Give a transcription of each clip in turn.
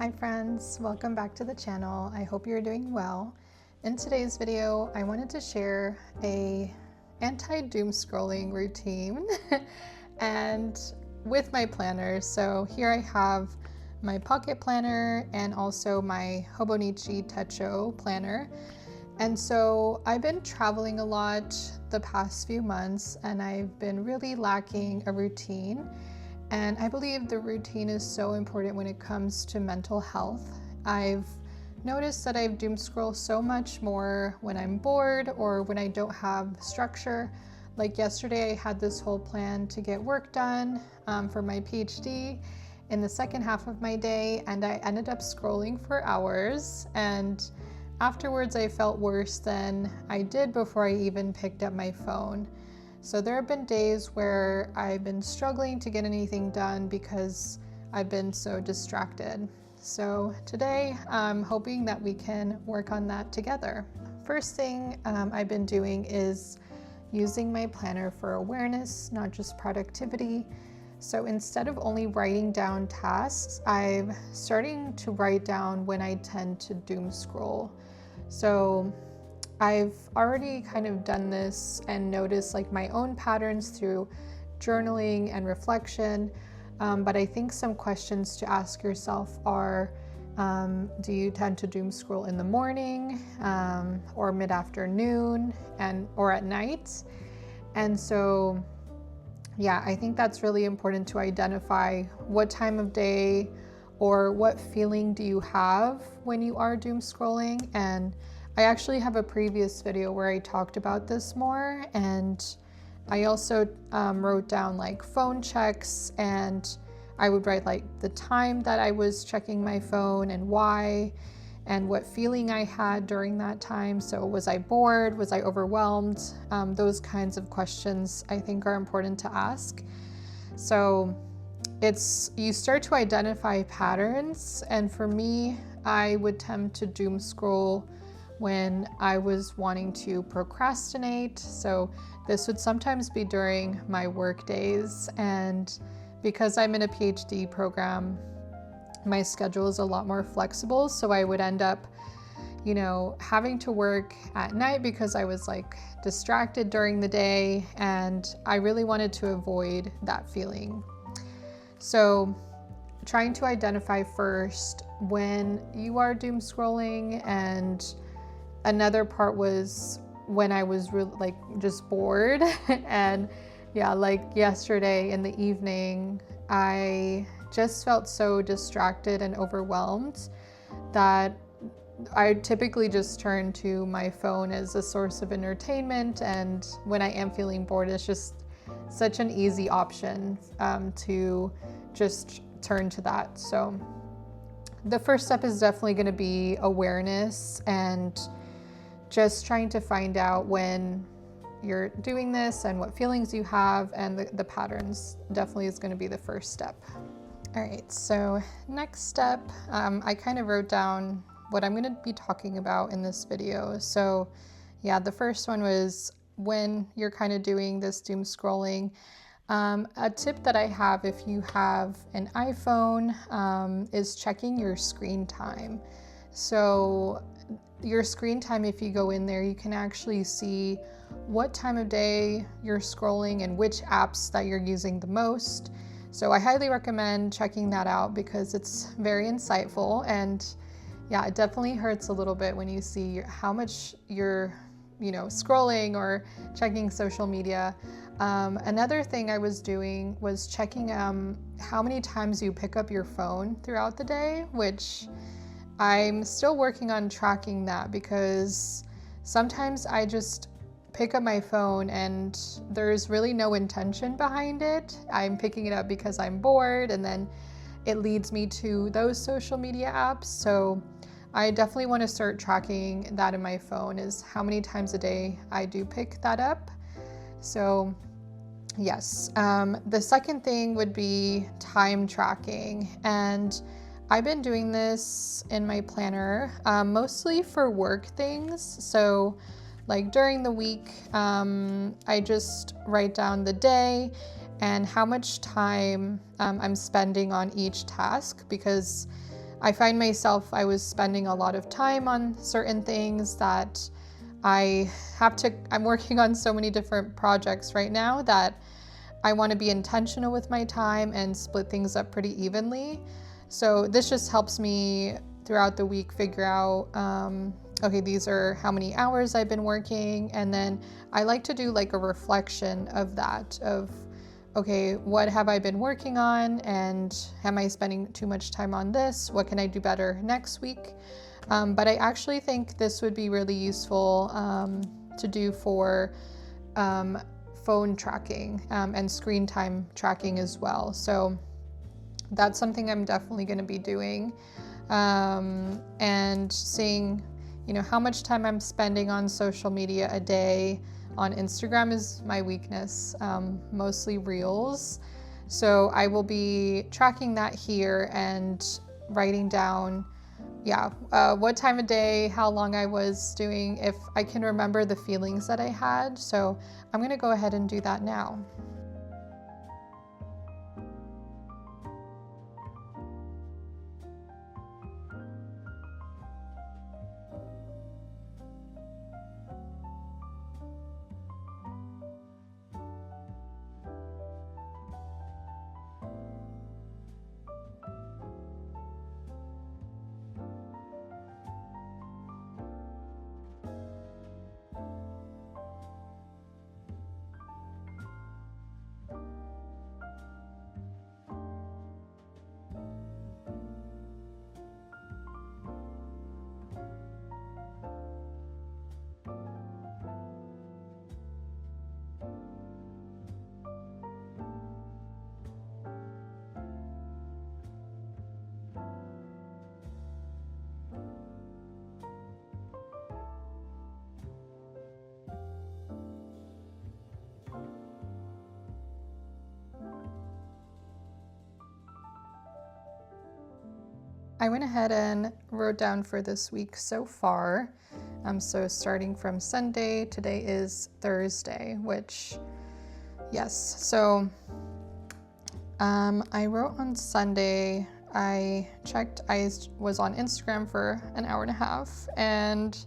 Hi friends, welcome back to the channel. I hope you're doing well. In today's video, I wanted to share a anti-doom scrolling routine and with my planner. So here I have my pocket planner and also my Hobonichi Techo planner. And so I've been traveling a lot the past few months and I've been really lacking a routine. And I believe the routine is so important when it comes to mental health. I've noticed that I've doom scroll so much more when I'm bored or when I don't have structure. Like yesterday, I had this whole plan to get work done for my PhD in the second half of my day, and I ended up scrolling for hours. And afterwards, I felt worse than I did before I even picked up my phone. So there have been days where I've been struggling to get anything done because I've been so distracted. So today I'm hoping that we can work on that together. First thing I've been doing is using my planner for awareness, not just productivity. So instead of only writing down tasks, I'm starting to write down when I tend to doom scroll. So I've already kind of done this and noticed like my own patterns through journaling and reflection, but I think some questions to ask yourself are, do you tend to doom scroll in the morning or mid-afternoon or at night? And so yeah, I think that's really important to identify what time of day or what feeling do you have when you are doom scrolling. And I actually have a previous video where I talked about this more, and I also wrote down like phone checks, and I would write like the time that I was checking my phone and why and what feeling I had during that time. So was I bored? Was I overwhelmed? Those kinds of questions I think are important to ask. So you start to identify patterns, and for me, I would tend to doom scroll when I was wanting to procrastinate. So this would sometimes be during my work days, and because I'm in a PhD program, my schedule is a lot more flexible. So I would end up, having to work at night because I was like distracted during the day, and I really wanted to avoid that feeling. So trying to identify first when you are doom scrolling, and another part was when I was really just bored. And yeah, like yesterday in the evening, I just felt so distracted and overwhelmed that I typically just turn to my phone as a source of entertainment. And when I am feeling bored, it's just such an easy option to just turn to that. So the first step is definitely going to be awareness and just trying to find out when you're doing this and what feelings you have, and the patterns definitely is going to be the first step. All right, so next step, I kind of wrote down what I'm going to be talking about in this video. So yeah, the first one was when you're kind of doing this doom scrolling. A tip that I have if you have an iPhone is checking your screen time. So your screen time, if you go in there, you can actually see what time of day you're scrolling and which apps that you're using the most. So I highly recommend checking that out because it's very insightful. And yeah, it definitely hurts a little bit when you see how much you're scrolling or checking social media. Another thing I was doing was checking how many times you pick up your phone throughout the day, which I'm still working on tracking that because sometimes I just pick up my phone and there's really no intention behind it. I'm picking it up because I'm bored, and then it leads me to those social media apps. So I definitely want to start tracking that in my phone, is how many times a day I do pick that up. So yes, the second thing would be time tracking, and I've been doing this in my planner, mostly for work things. So like during the week, I just write down the day and how much time I'm spending on each task, because I find myself, I was spending a lot of time on certain things that I'm working on so many different projects right now that I want to be intentional with my time and split things up pretty evenly. So this just helps me throughout the week figure out, okay, these are how many hours I've been working. And then I like to do like a reflection of that, of, okay, what have I been working on? And am I spending too much time on this? What can I do better next week? But I actually think this would be really useful to do for phone tracking and screen time tracking as well. So that's something I'm definitely going to be doing, and seeing, you know, how much time I'm spending on social media a day. On Instagram is my weakness, mostly Reels. So I will be tracking that here and writing down, what time of day, how long I was doing, if I can remember the feelings that I had. So I'm going to go ahead and do that now. I went ahead and wrote down for this week so far. So starting from Sunday, today is Thursday, which, yes. So I wrote on Sunday, I was on Instagram for an hour and a half, and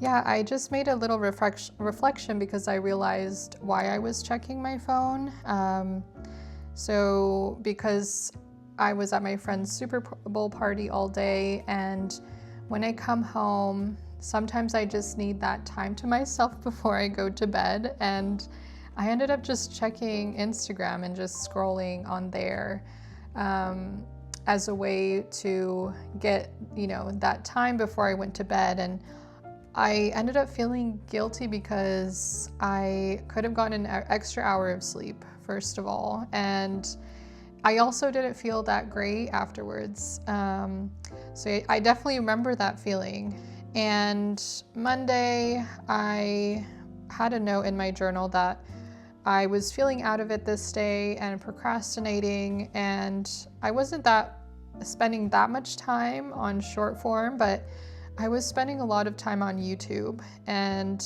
yeah, I just made a little reflection because I realized why I was checking my phone. So because I was at my friend's Super Bowl party all day, and when I come home, sometimes I just need that time to myself before I go to bed, and I ended up just checking Instagram and just scrolling on there as a way to get, you know, that time before I went to bed. And I ended up feeling guilty because I could have gotten an extra hour of sleep, first of all, and I also didn't feel that great afterwards. So I definitely remember that feeling. And Monday, I had a note in my journal that I was feeling out of it this day and procrastinating, and I wasn't spending that much time on short form, but I was spending a lot of time on YouTube, and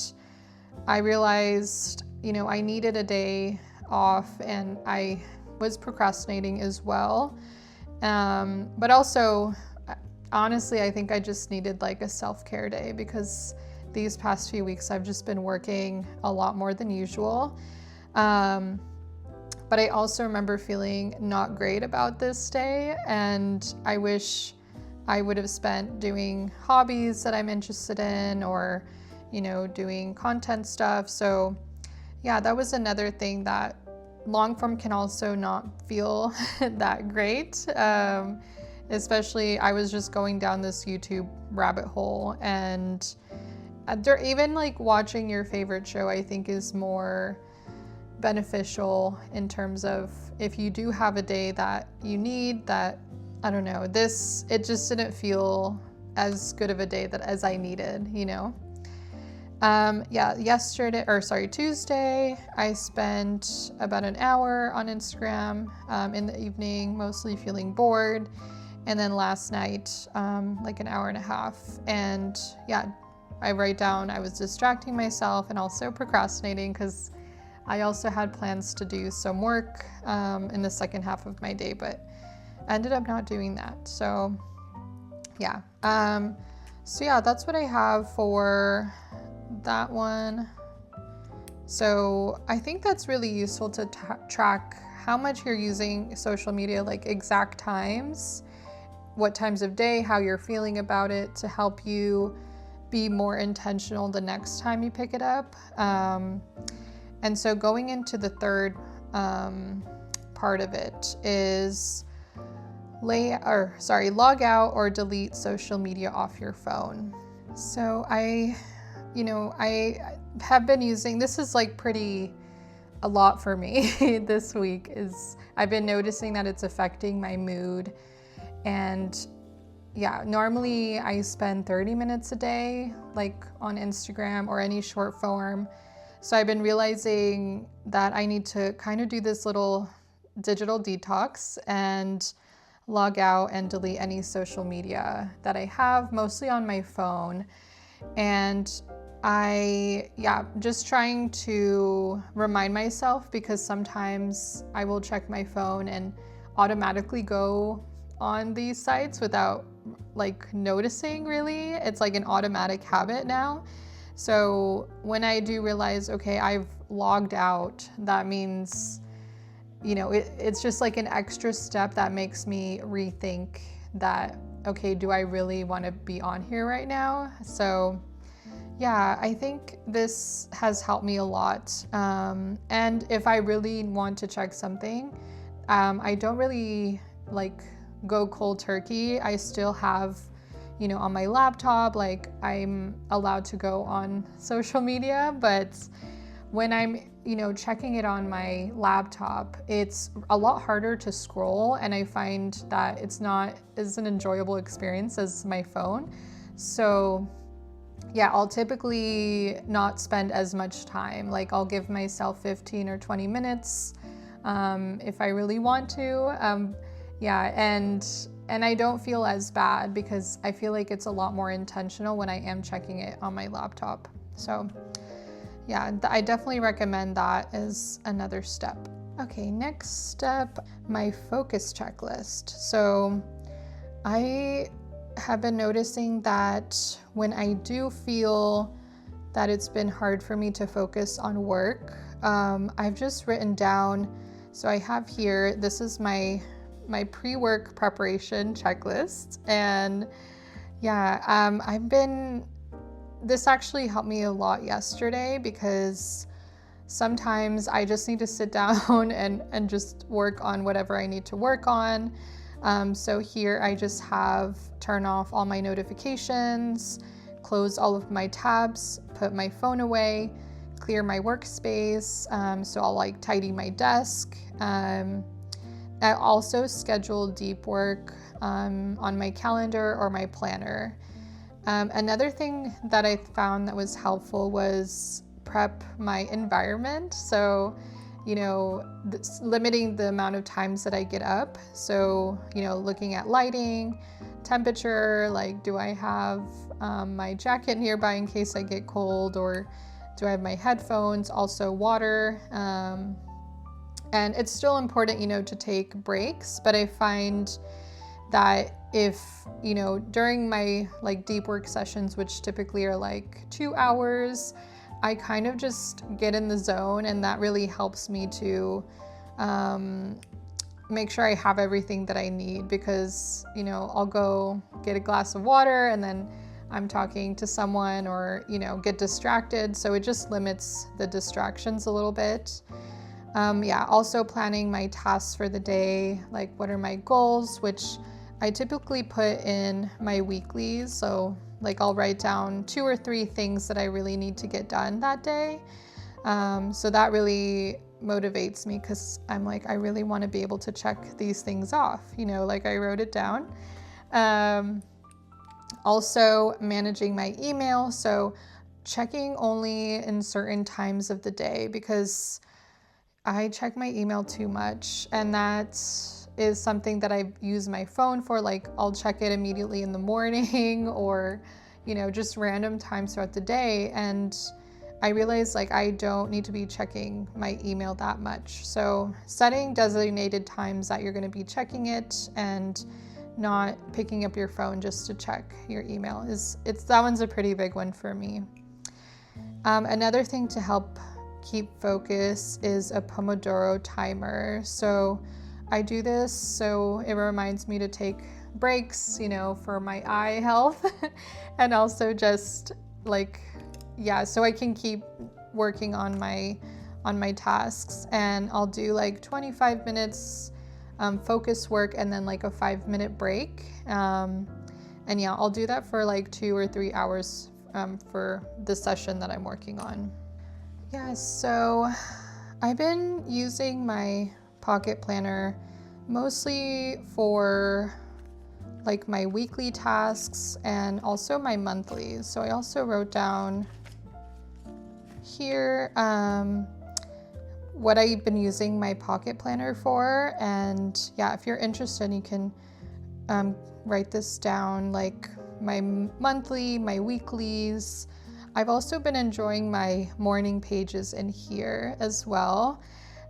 I realized, you know, I needed a day off, and I was procrastinating as well. But also, honestly, I think I just needed like a self-care day because these past few weeks I've just been working a lot more than usual. But I also remember feeling not great about this day, and I wish I would have spent doing hobbies that I'm interested in, or, you know, doing content stuff. So yeah, that was another thing that long form can also not feel that great. Especially I was just going down this YouTube rabbit hole, and even like watching your favorite show, I think is more beneficial in terms of if you do have a day that you need that, I don't know, it just didn't feel as good of a day as I needed, you know? Tuesday, I spent about an hour on Instagram in the evening, mostly feeling bored. And then last night, like an hour and a half. And yeah, I write down I was distracting myself and also procrastinating because I also had plans to do some work in the second half of my day, but I ended up not doing that. So yeah. So yeah, that's what I have for that one. So I think that's really useful to track how much you're using social media, like exact times, what times of day, how you're feeling about it, to help you be more intentional the next time you pick it up. And so going into the third part of it is log out or delete social media off your phone. So I have been using, this is like a lot for me this week, is I've been noticing that it's affecting my mood. And yeah, normally I spend 30 minutes a day, like on Instagram or any short form. So I've been realizing that I need to kind of do this little digital detox and log out and delete any social media that I have, mostly on my phone. And just trying to remind myself, because sometimes I will check my phone and automatically go on these sites without like noticing, really. It's like an automatic habit now. So when I do realize, okay, I've logged out, that means, it's just like an extra step that makes me rethink that, okay, do I really want to be on here right now? So yeah, I think this has helped me a lot. And if I really want to check something, I don't really like go cold turkey. I still have, on my laptop, like I'm allowed to go on social media, but when I'm, checking it on my laptop, it's a lot harder to scroll, and I find that it's not as an enjoyable experience as my phone. So yeah, I'll typically not spend as much time. Like I'll give myself 15 or 20 minutes if I really want to. And I don't feel as bad because I feel like it's a lot more intentional when I am checking it on my laptop. So yeah, I definitely recommend that as another step. Okay, next step, my focus checklist. So I have been noticing that when I do feel that it's been hard for me to focus on work, I've just written down, so I have here, this is my pre-work preparation checklist. And yeah, this actually helped me a lot yesterday, because sometimes I just need to sit down and just work on whatever I need to work on. So here I just have turn off all my notifications, close all of my tabs, put my phone away, clear my workspace. So I'll like tidy my desk. I also schedule deep work on my calendar or my planner. Another thing that I found that was helpful was prep my environment. So, limiting the amount of times that I get up. So, looking at lighting, temperature, like do I have my jacket nearby in case I get cold, or do I have my headphones, also water. And it's still important, to take breaks, but I find that if, during my like deep work sessions, which typically are like 2 hours, I kind of just get in the zone, and that really helps me to make sure I have everything that I need, because, I'll go get a glass of water and then I'm talking to someone, or, get distracted. So it just limits the distractions a little bit. Also planning my tasks for the day, like what are my goals, which I typically put in my weeklies. So like I'll write down 2 or 3 things that I really need to get done that day. So that really motivates me, because I'm like, I really want to be able to check these things off, like I wrote it down. Also managing my email. So checking only in certain times of the day, because I check my email too much, and that is something that I use my phone for. Like I'll check it immediately in the morning, or, just random times throughout the day. And I realize like I don't need to be checking my email that much. So setting designated times that you're going to be checking it, and not picking up your phone just to check your email. That one's a pretty big one for me. Another thing to help keep focus is a Pomodoro timer. So I do this so it reminds me to take breaks, you know, for my eye health and also just like, yeah, so I can keep working on my tasks. And I'll do like 25 minutes focus work and then like a 5-minute break. And yeah, I'll do that for like 2 or 3 hours for the session that I'm working on. Yeah, so I've been using my pocket planner mostly for like my weekly tasks and also my monthly. So I also wrote down here what I've been using my pocket planner for. And yeah, if you're interested, you can write this down, like my monthly, my weeklies. I've also been enjoying my morning pages in here as well.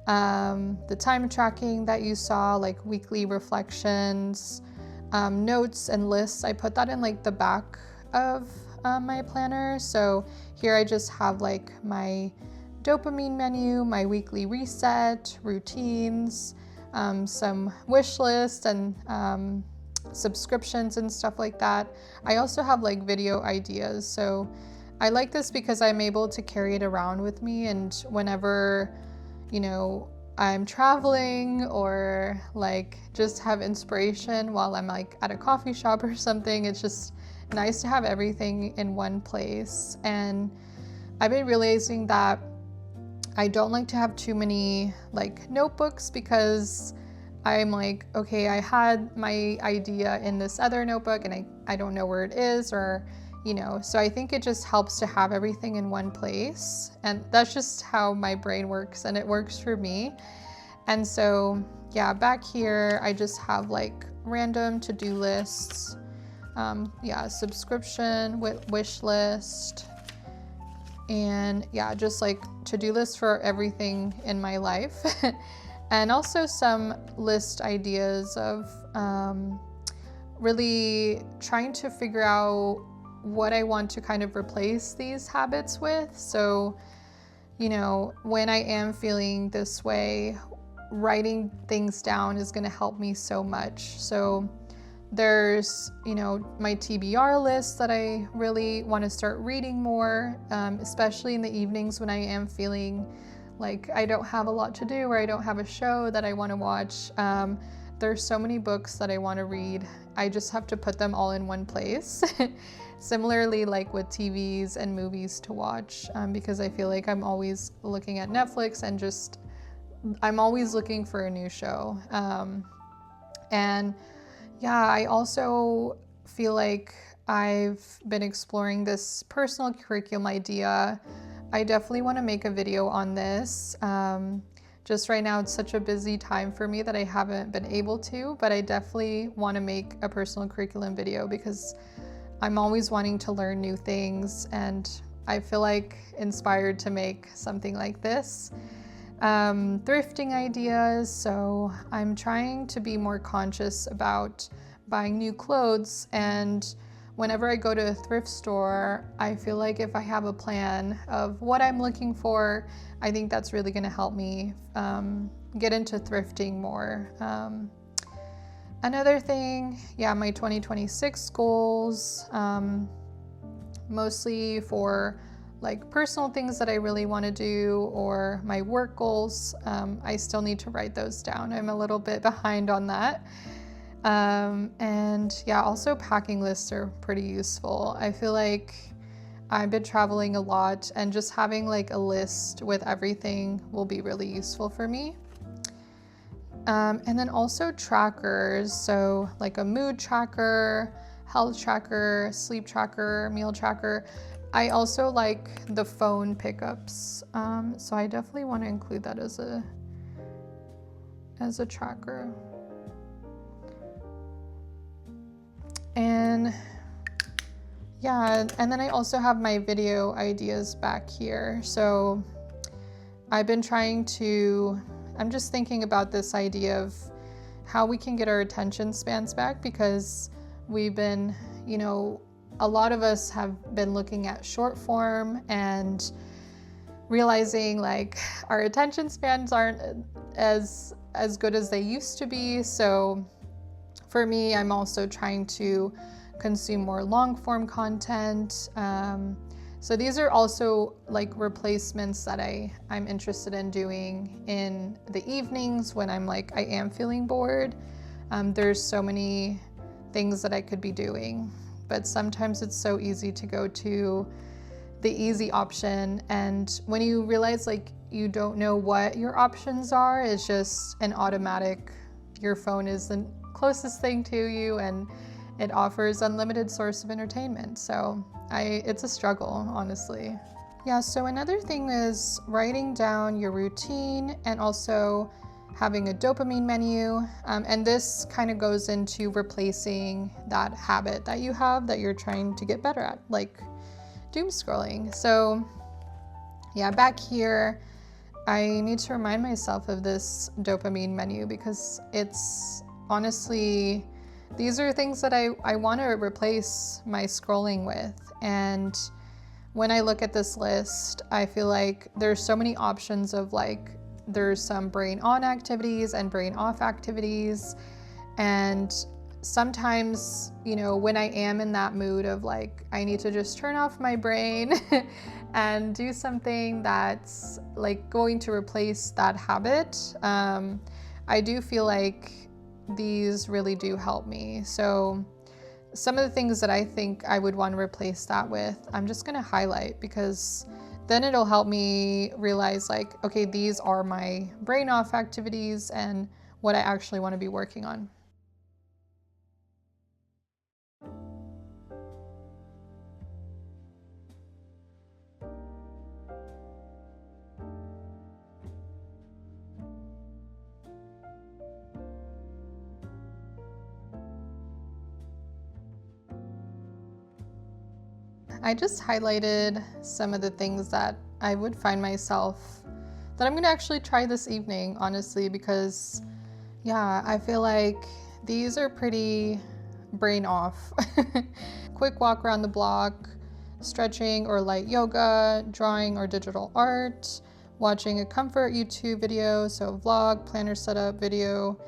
The time tracking that you saw, like weekly reflections, notes and lists, I put that in like the back of my planner. So here I just have like my dopamine menu, my weekly reset, routines, some wish lists and subscriptions and stuff like that. I also have like video ideas. So I like this because I'm able to carry it around with me, and whenever, you know, I'm traveling or like just have inspiration while I'm like at a coffee shop or something, it's just nice to have everything in one place. And I've been realizing that I don't like to have too many like notebooks because I'm like, okay, I had my idea in this other notebook and I don't know where it is, or, you know, so I think it just helps to have everything in one place. And that's just how my brain works, and it works for me. And so, yeah, back here, I just have like random to-do lists. Yeah, subscription, wish list, and yeah, just like to-do lists for everything in my life. And also some list ideas of really trying to figure out what I want to kind of replace these habits with. So, you know, when I am feeling this way, writing things down is going to help me so much. So there's, you know, my TBR list that I really want to start reading more, especially in the evenings when I am feeling like I don't have a lot to do or I don't have a show that I want to watch. There's so many books that I want to read. I just have to put them all in one place. Similarly, like with TVs and movies to watch, because I feel like I'm always looking at Netflix and just, I'm always looking for a new show. And yeah, I also feel like I've been exploring this personal curriculum idea. I definitely want to make a video on this. Just right now, it's such a busy time for me that I haven't been able to, but I definitely want to make a personal curriculum video because I'm always wanting to learn new things, and I feel like inspired to make something like this. Thrifting ideas, so I'm trying to be more conscious about buying new clothes, and whenever I go to a thrift store, I feel like if I have a plan of what I'm looking for, I think that's really going to help me get into thrifting more. Another thing, yeah, my 2026 goals, mostly for like personal things that I really want to do, or my work goals. I still need to write those down. I'm a little bit behind on that. And yeah, also packing lists are pretty useful. I feel like I've been traveling a lot, and just having like a list with everything will be really useful for me. And then also trackers, so like a mood tracker, health tracker, sleep tracker, meal tracker. I also like the phone pickups, so I definitely want to include that as a tracker. And yeah, and then I also have my video ideas back here. So I'm just thinking about this idea of how we can get our attention spans back, because we've been, a lot of us have been looking at short form and realizing like our attention spans aren't as good as they used to be. So for me, I'm also trying to consume more long form content. So these are also like replacements that I'm interested in doing in the evenings when I am feeling bored. There's so many things that I could be doing, but sometimes it's so easy to go to the easy option. And when you realize like you don't know what your options are, it's just an automatic, your phone is the closest thing to you and it offers unlimited source of entertainment. So it's a struggle, honestly. Yeah, so another thing is writing down your routine and also having a dopamine menu. And this kind of goes into replacing that habit that you have that you're trying to get better at, like doom scrolling. So yeah, back here, I need to remind myself of this dopamine menu because it's honestly, these are things that I want to replace my scrolling with. And when I look at this list, I feel like there's so many options of like, there's some brain on activities and brain off activities. And sometimes, when I am in that mood of like, I need to just turn off my brain and do something that's like going to replace that habit, I do feel like these really do help me. So some of the things that I think I would want to replace that with, I'm just going to highlight, because then it'll help me realize like, okay, these are my brain off activities and what I actually want to be working on. I just highlighted some of the things that I would find myself that I'm going to actually try this evening, honestly, because yeah, I feel like these are pretty brain off. Quick walk around the block, stretching or light yoga, drawing or digital art, watching a comfort YouTube video, so vlog, planner setup video,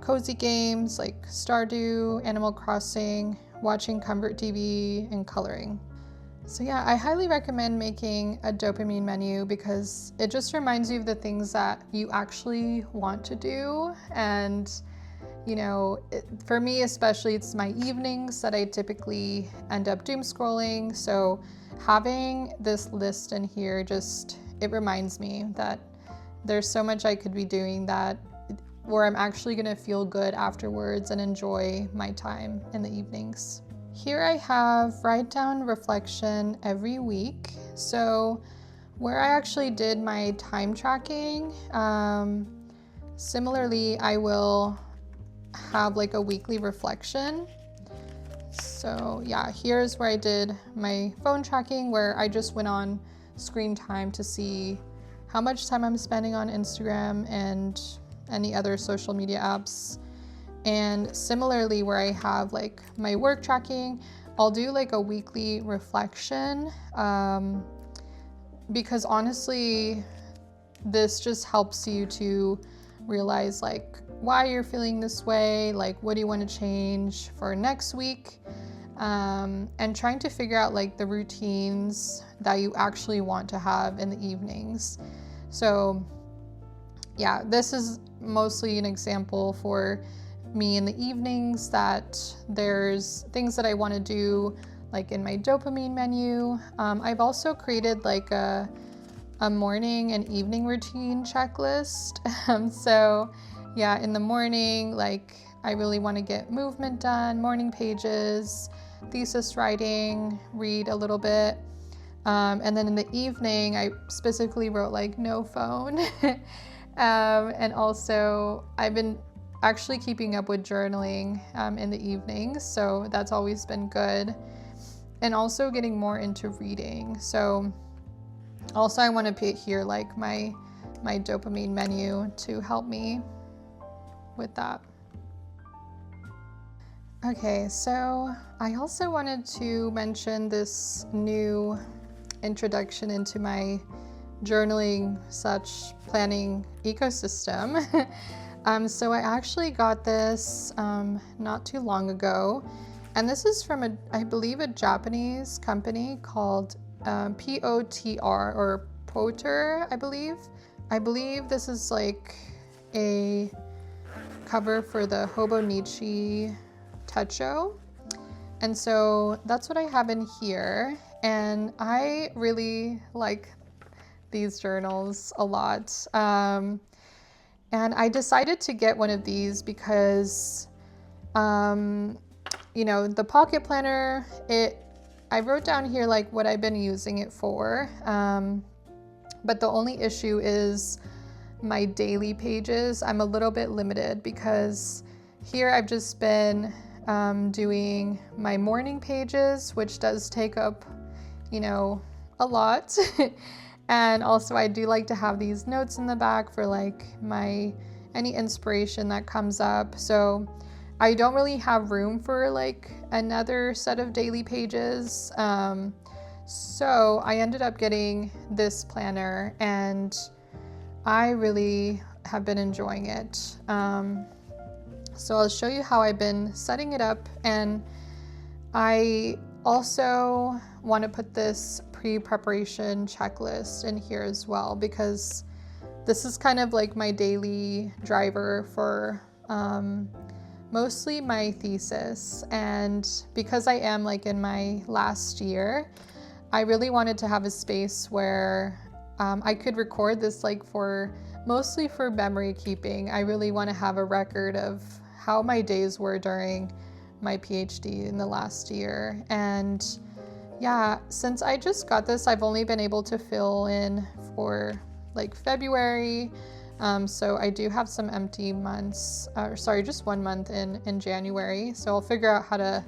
cozy games like Stardew, Animal Crossing, watching comfort TV, and coloring. So yeah, I highly recommend making a dopamine menu because it just reminds you of the things that you actually want to do. And for me especially, it's my evenings that I typically end up doom scrolling. So having this list in here, it reminds me that there's so much I could be doing where I'm actually gonna feel good afterwards and enjoy my time in the evenings. Here I have write down reflection every week. So where I actually did my time tracking, similarly, I will have like a weekly reflection. So yeah, here's where I did my phone tracking, where I just went on screen time to see how much time I'm spending on Instagram and any other social media apps. And similarly, where I have like my work tracking, I'll do like a weekly reflection, because honestly, this just helps you to realize like why you're feeling this way, like what do you want to change for next week, and trying to figure out like the routines that you actually want to have in the evenings. So yeah, this is mostly an example for me in the evenings, that there's things that I want to do like in my dopamine menu. I've also created like a morning and evening routine checklist. So yeah, in the morning, like I really want to get movement done, morning pages, thesis writing, read a little bit. And then in the evening, I specifically wrote like no phone. And also I've been actually keeping up with journaling in the evenings, so that's always been good. And also getting more into reading. So also I want to put here like my dopamine menu to help me with that. Okay, so I also wanted to mention this new introduction into my journaling such planning ecosystem. So I actually got this not too long ago, and this is from I believe a Japanese company called POTR or POTR, I believe. I believe this is like a cover for the Hobonichi Techo. And so that's what I have in here. And I really like these journals a lot. And I decided to get one of these because, you know, the pocket planner, I wrote down here like what I've been using it for. But the only issue is my daily pages. I'm a little bit limited because here I've just been doing my morning pages, which does take up, you know, a lot. And also I do like to have these notes in the back for like any inspiration that comes up. So I don't really have room for like another set of daily pages. So I ended up getting this planner and I really have been enjoying it. So I'll show you how I've been setting it up, and I also want to put this pre-preparation checklist in here as well, because this is kind of like my daily driver for mostly my thesis. And because I am like in my last year, I really wanted to have a space where I could record this like mostly for memory keeping. I really want to have a record of how my days were during my PhD in the last year. And yeah, since I just got this, I've only been able to fill in for like February. So I do have some empty months, just 1 month in January. So I'll figure out how to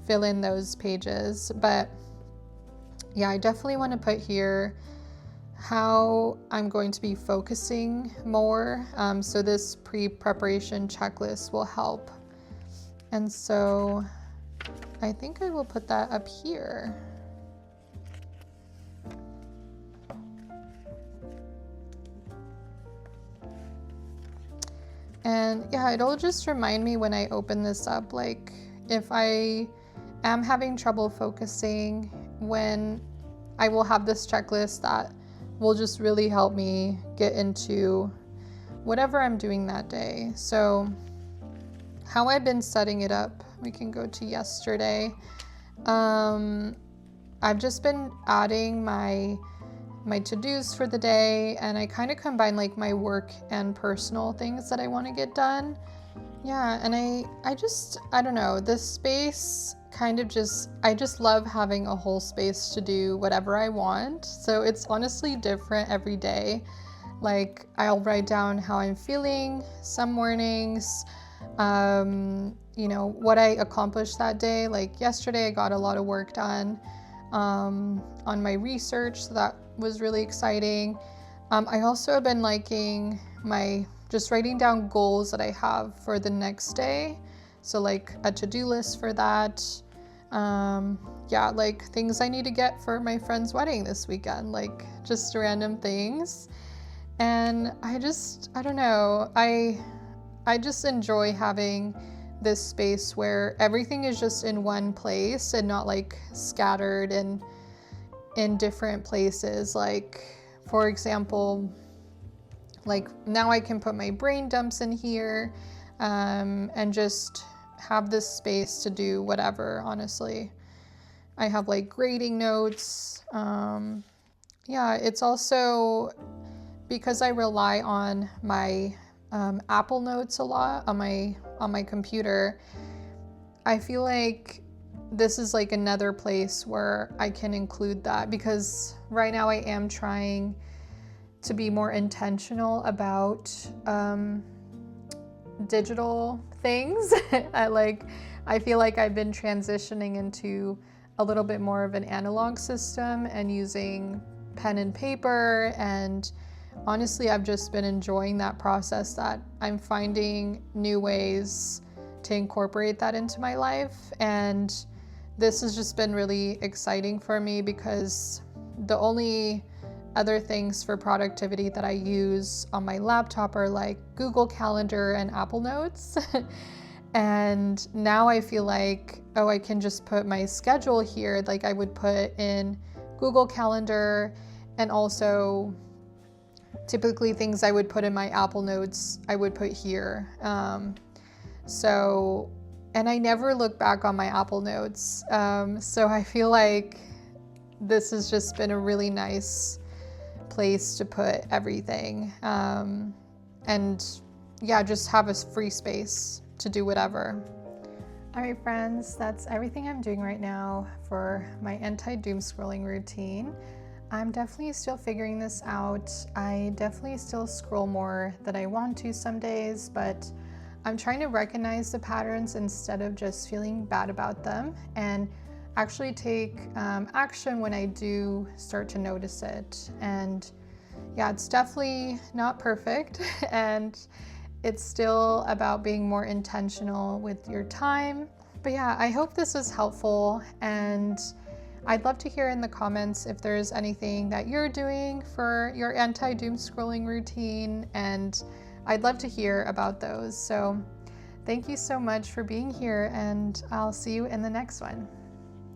fill in those pages. But yeah, I definitely want to put here how I'm going to be focusing more. So this pre-preparation checklist will help. And so I think I will put that up here. And yeah, it'll just remind me when I open this up, like if I am having trouble focusing, when I will have this checklist that will just really help me get into whatever I'm doing that day. So how I've been setting it up, we can go to yesterday. I've just been adding my to-dos for the day, and I kind of combine like my work and personal things that I want to get done. Yeah, and I don't know, this space kind of I just love having a whole space to do whatever I want. So it's honestly different every day. Like I'll write down how I'm feeling some mornings, you know, what I accomplished that day. Like yesterday I got a lot of work done on my research, so that was really exciting. I also have been liking just writing down goals that I have for the next day. So like a to-do list for that. Yeah, like things I need to get for my friend's wedding this weekend, like just random things. And I don't know, I just enjoy having this space where everything is just in one place and not like scattered in different places. Like for example, like now I can put my brain dumps in here, and just have this space to do whatever, honestly. I have like grading notes. Yeah, it's also because I rely on my Apple Notes a lot on my computer. I feel like this is like another place where I can include that, because right now I am trying to be more intentional about digital things. I feel like I've been transitioning into a little bit more of an analog system and using pen and paper, and honestly I've just been enjoying that process, that I'm finding new ways to incorporate that into my life. And this has just been really exciting for me because the only other things for productivity that I use on my laptop are like Google Calendar and Apple Notes. And now I feel like, oh, I can just put my schedule here. Like I would put in Google Calendar, and also typically things I would put in my Apple Notes, I would put here. And I never look back on my Apple Notes. So I feel like this has just been a really nice place to put everything. And yeah, just have a free space to do whatever. All right, friends, that's everything I'm doing right now for my anti-doom scrolling routine. I'm definitely still figuring this out. I definitely still scroll more than I want to some days, but I'm trying to recognize the patterns instead of just feeling bad about them, and actually take action when I do start to notice it. And yeah, it's definitely not perfect, and it's still about being more intentional with your time. But yeah, I hope this was helpful, and I'd love to hear in the comments if there's anything that you're doing for your anti-doom scrolling routine, and I'd love to hear about those. So thank you so much for being here, and I'll see you in the next one.